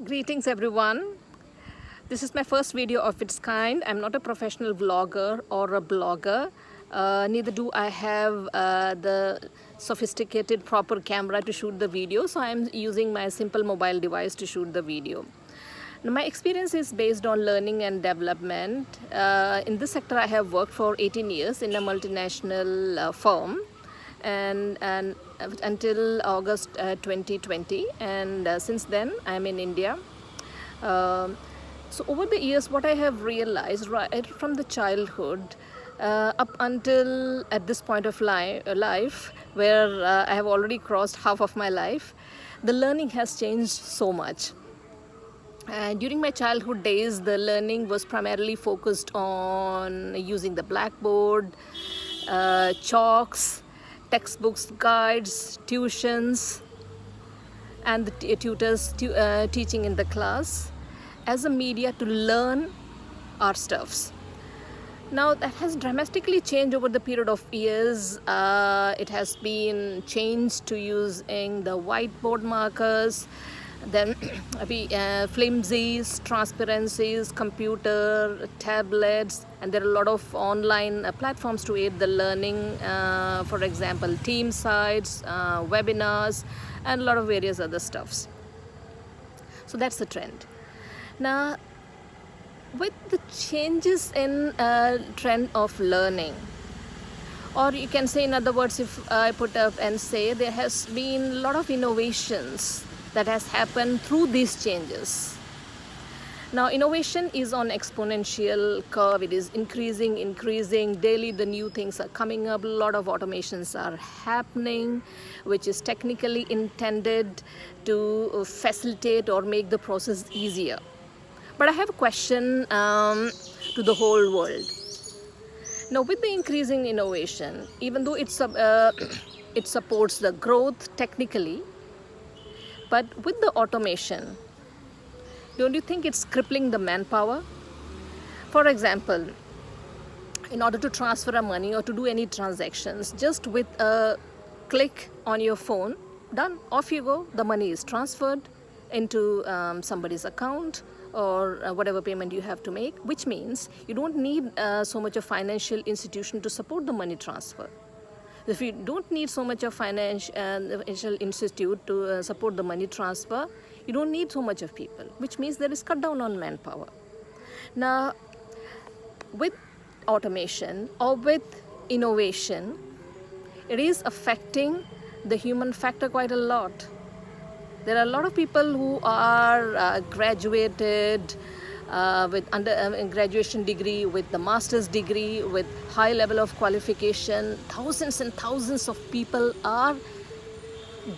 Greetings everyone. This is my first video of its kind. I'm not a professional vlogger or a blogger. Neither do I have the sophisticated proper camera to shoot the video. So I'm using my simple mobile device to shoot the video. Now, my experience is based on learning and development. In this sector, I have worked for 18 years in a multinational firm. And until August 2020, and since then I'm in India. So over the years, what I have realized right from the childhood up until at this point of life where I have already crossed half of my life, the learning has changed so much. During my childhood days, the learning was primarily focused on using the blackboard, chalks, textbooks, guides, tuitions, and the tutors teaching in the class as a media to learn our stuffs. Now that has dramatically changed over the period of years. It has been changed to using the whiteboard markers, then flimsies, transparencies, computer, tablets, and there are a lot of online platforms to aid the learning, for example, team sites, webinars, and a lot of various other stuffs. So that's the trend. Now, with the changes in trend of learning, or you can say, in other words, if I put up and say, there has been a lot of innovations that has happened through these changes. Now, innovation is on exponential curve. It is increasing daily. The new things are coming up. A lot of automations are happening, which is technically intended to facilitate or make the process easier. But I have a question to the whole world. Now, with the increasing innovation, even though it supports the growth technically, but with the automation, don't you think it's crippling the manpower? For example, in order to transfer money or to do any transactions, just with a click on your phone, done, off you go, the money is transferred into somebody's account or whatever payment you have to make, which means you don't need so much of financial institution to support the money transfer. If you don't need so much of financial institute to support the money transfer, you don't need so much of people, which means there is cut down on manpower. Now, with automation or with innovation, it is affecting the human factor quite a lot. There are a lot of people who are graduated with graduation degree, with the master's degree, with high level of qualification. Thousands and thousands of people are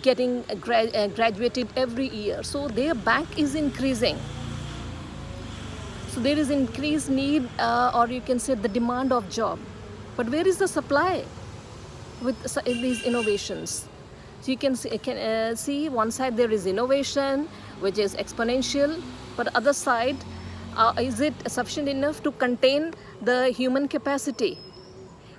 getting graduated every year. So their bank is increasing. So there is increased need, or you can say the demand of job. But where is the supply with these innovations? So you can see one side there is innovation, which is exponential, but other side, is it sufficient enough to contain the human capacity?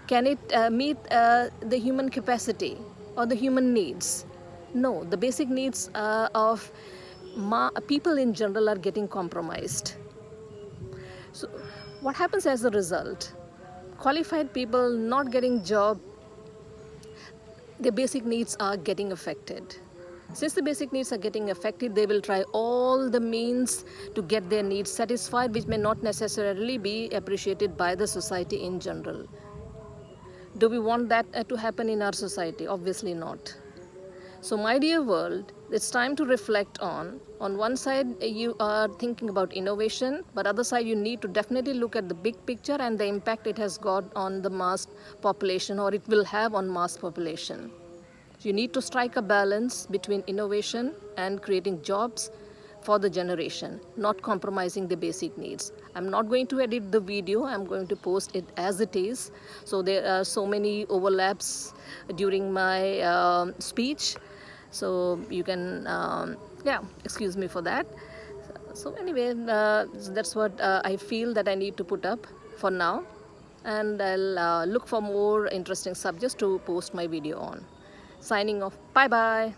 Can it meet the human capacity or the human needs? No, the basic needs of people in general are getting compromised. So what happens as a result? Qualified people not getting job, their basic needs are getting affected. Since the basic needs are getting affected, they will try all the means to get their needs satisfied, which may not necessarily be appreciated by the society in general. Do we want that to happen in our society? Obviously not. So my dear world, it's time to reflect on one side you are thinking about innovation, but other side you need to definitely look at the big picture and the impact it has got on the mass population, or it will have on mass population. You need to strike a balance between innovation and creating jobs for the generation, not compromising the basic needs. I'm not going to edit the video. I'm going to post it as it is. So there are so many overlaps during my speech. So you can, excuse me for that. So anyway, that's what I feel that I need to put up for now. And I'll look for more interesting subjects to post my video on. Signing off. Bye bye.